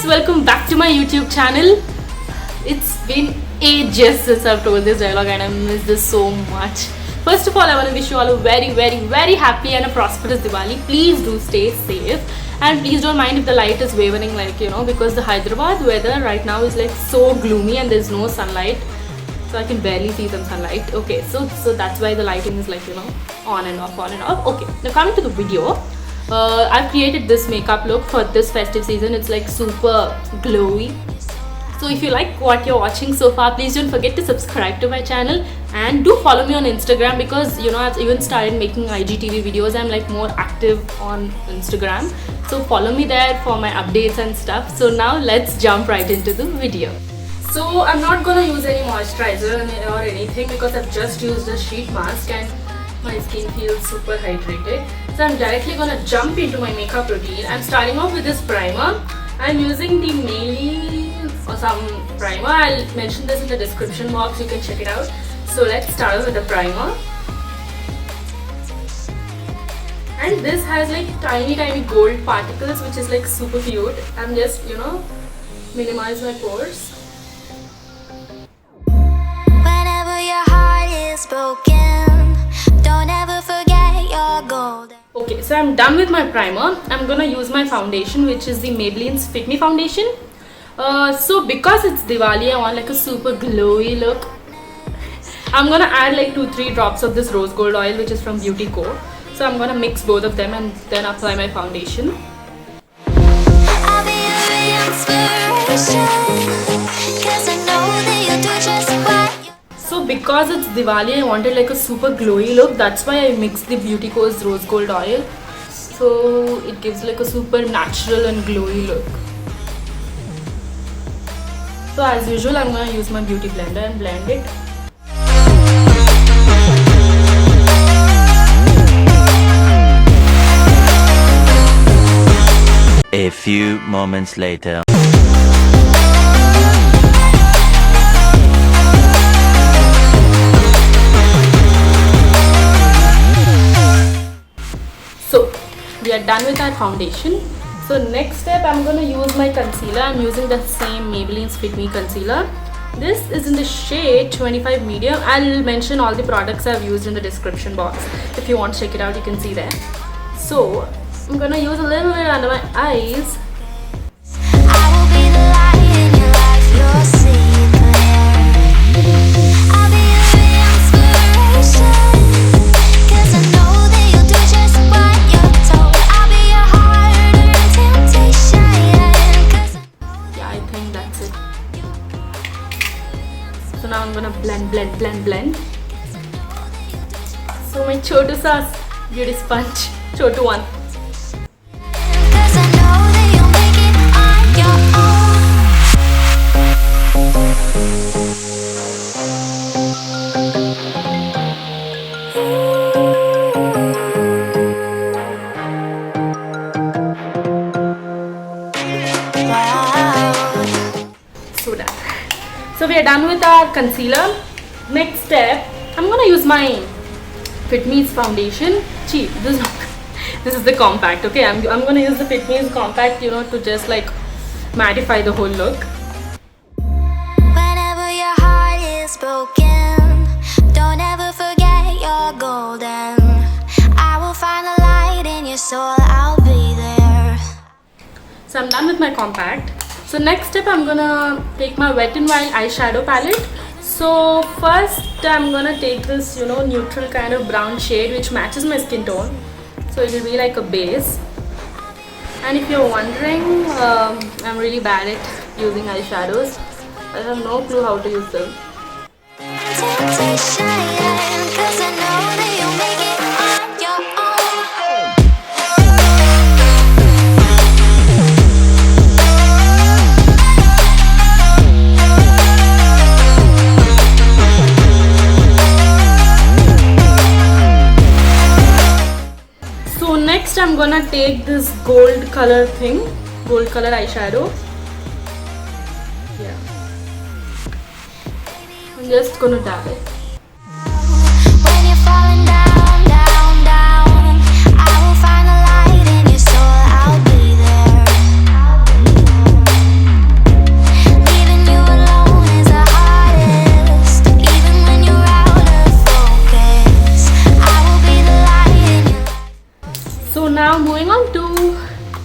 Welcome back to my YouTube channel. It's been ages since I've told this dialogue and I miss this so much. First of all, I want to wish you all a very happy and a prosperous Diwali. Please do stay safe and please don't mind if the light is wavering, like, you know, because the Hyderabad weather right now is like so gloomy and there's no sunlight, so I can barely see some sunlight. Okay, so that's why the lighting is like, you know, on and off. Okay, now coming to the video. I've created this makeup look for this festive season. It's like super glowy. So if you like what you're watching so far, please don't forget to subscribe to my channel and do follow me on Instagram, because you know I've even started making IGTV videos. I'm like more active on Instagram, so follow me there for my updates and stuff. So now let's jump right into the video. So I'm not gonna use any moisturizer or anything because I've just used a sheet mask and my skin feels super hydrated. So I'm directly gonna jump into my makeup routine. I'm starting off with this primer. I'm using the Meilin or some primer. I'll mention this in the description box, you can check it out. So let's start with the primer. And this has like tiny gold particles, which is like super cute. I'm just, you know, minimize my pores. Whenever your heart is broken, don't ever forget your gold. Okay, so I'm done with my primer. I'm gonna use my foundation, which is the Maybelline's Fit Me foundation. So because it's Diwali, I want like a super glowy look. I'm gonna add like 2-3 drops of this rose gold oil, which is from BeautyCo. So I'm gonna mix both of them and then apply my foundation. I'll be your inspiration, 'cause I know that you'll do just what you. So because it's Diwali, I wanted like a super glowy look. That's why I mixed the BeautyCo's rose gold oil. So it gives like a super natural and glowy look. So as usual, I'm gonna use my beauty blender and blend it. A few moments later. So we are done with our foundation. So next step, I'm gonna use my concealer. I'm using the same Maybelline's Fit Me concealer. This is in the shade 25 medium. I'll mention all the products I've used in the description box. If you want to check it out, you can see there. So I'm gonna use a little bit under my eyes. I will be the light in your life, you'll see clear. I'll be your inspiration, 'cause I know that you'll do just what you're told. I'll be your heart-earned temptation, 'cause I know that. Yeah, I think that's it. So now I'm gonna blend. So my Chotu Sauce beauty sponge, Chotu one. So we are done with our concealer. Next step, I'm gonna use my Fit Me's foundation. Gee, this is the compact. Okay, I'm gonna use the Fit Me's compact, you know, to just like mattify the whole look. Whenever your heart is broken, don't ever forget you're golden. I will find the light in your soul, I'll be there. So I'm done with my compact. So next step, I'm gonna take my Wet n Wild eyeshadow palette. So first I'm gonna take this, you know, neutral kind of brown shade which matches my skin tone. So it will be like a base. And if you're wondering, I'm really bad at using eyeshadows. I have no clue how to use them. Temptation, 'cause I know that you'll make it on your own. So next I'm gonna take this gold color eyeshadow Yeah. I'm just gonna dab it. When you're falling down, down, down, I will find the light in your soul. I'll be there. Leaving you alone is the hardest. Even when you're out of focus, I will be the light in your life. So now moving on to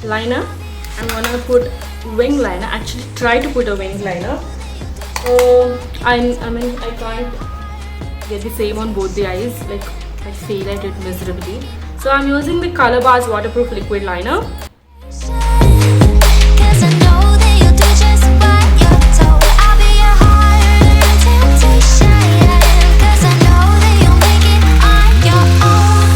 liner. I'm gonna put wing liner. Actually try to put a wing liner. I can't get the same on both the eyes. Like I fail at it miserably. So I'm using the Colorbar's waterproof liquid liner. 'Cause I know that you'll do just what you're told. I'll be your harder temptation. 'Cause I know that you'll make it on your own.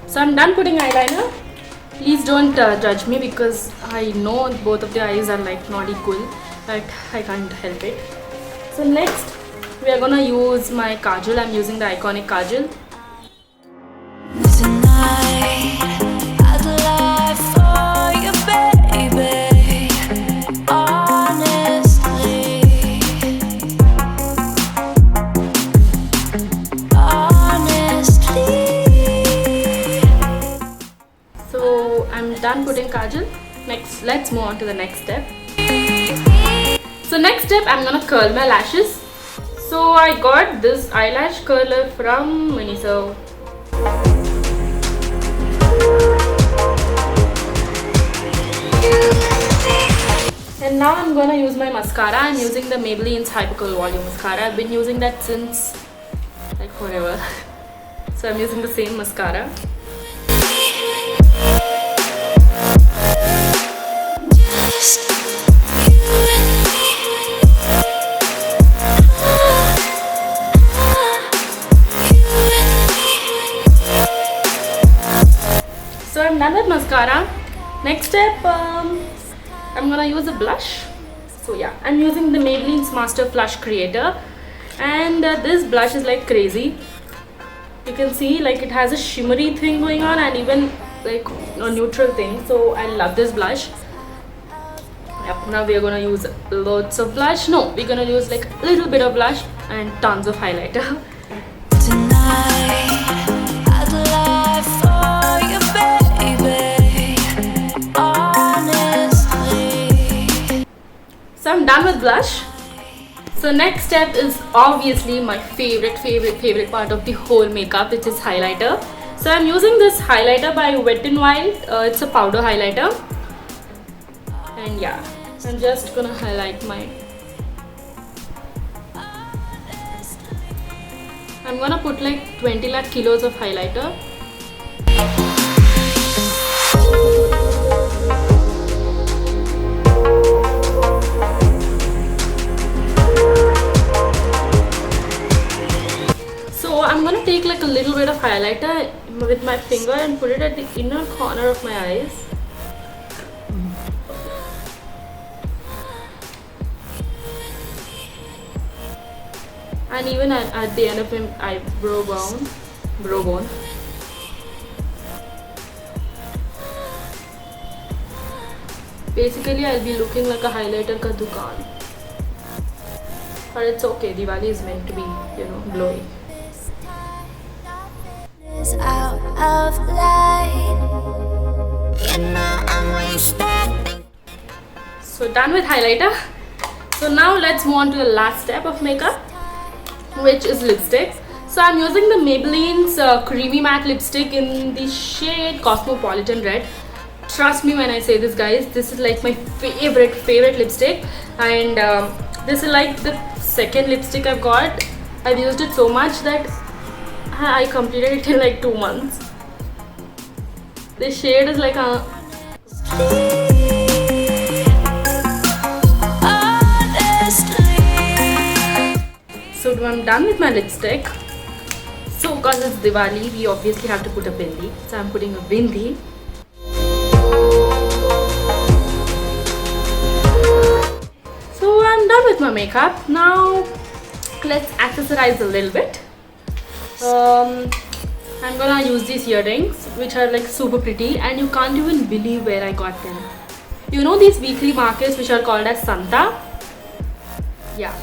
So I'm done putting eyeliner. Please don't judge me because I know both of the eyes are like not equal, but I can't help it. So next we are gonna use my Kajal. I'm using the Eyeconic Kajal. Tonight, I'd lie for you, baby. Honestly, So I'm done putting Kajal. Next, let's move on to the next step. So next step, I'm gonna curl my lashes. So I got this eyelash curler from Miniso. And now I'm gonna use my mascara. I'm using the Maybelline's Hypercurl Volume Mascara. I've been using that since like forever. So I'm using the same mascara. So I'm done with mascara. Next step, I'm gonna use a blush. So yeah, I'm using the Maybelline's Master Flush Creator, and this blush is like crazy. You can see like it has a shimmery thing going on and even like a neutral thing. So I love this blush. Yep, now we are gonna use lots of blush. No, we're gonna use like a little bit of blush and tons of highlighter. tonight, I'd lie for you, baby. Honestly. So I'm done with blush. So next step is obviously my favorite part of the whole makeup, which is highlighter. So I'm using this highlighter by Wet n Wild. It's a powder highlighter. And yeah, I'm just gonna highlight my... I'm gonna put like 20 lakh kilos of highlighter. So I'm gonna take like a little bit of highlighter with my finger and put it at the inner corner of my eyes. And even at the end of my eyebrow bone. Basically, I'll be looking like a highlighter ka dukaan. But it's okay, Diwali is meant to be, you know, glowy. Is out of line. You know I'm wasted. So done with highlighter. So now let's move on to the last step of makeup, which is lipstick. So I'm using the Maybelline's creamy matte lipstick in the shade Cosmopolitan Red. Trust me when I say this, guys, this is like my favorite lipstick, and this is like the second lipstick I've got. I've used it so much that I completed it in like 2 months. This shade is like a... So I'm done with my lipstick. So because it's Diwali, we obviously have to put a bindi. So I'm putting a bindi. So I'm done with my makeup. Now let's accessorize a little bit. I'm gonna use these earrings, which are like super pretty, and you can't even believe where I got them. You know these weekly markets which are called as Santa? Yeah,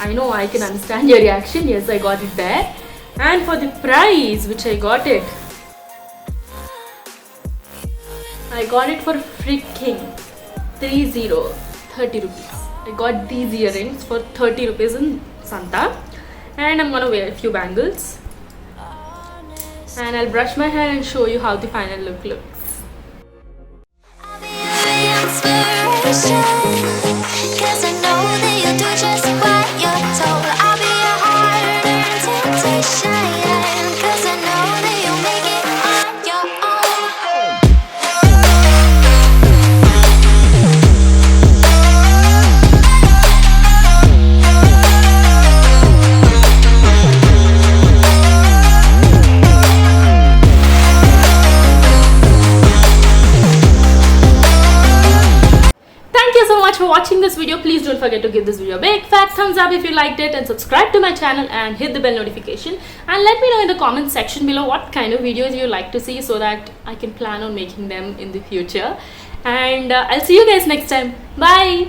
I know, I can understand your reaction. Yes, I got it there. And for the price which I got it for freaking 30 rupees. I got these earrings for 30 rupees in Santa. And I'm gonna wear a few bangles. And I'll brush my hair and show you how the final look looks. I'll be your inspiration, 'cause I know that you'll do just what you're told. I'll be your heart and temptation, 'cause I know that you'll make it on your own. Thank you so much for watching this video. Please don't forget to give this video a big fat thumbs up if you liked it, and subscribe to my channel and hit the bell notification, and let me know in the comment section below what kind of videos you like to see, so that I can plan on making them in the future. And I'll see you guys next time. Bye.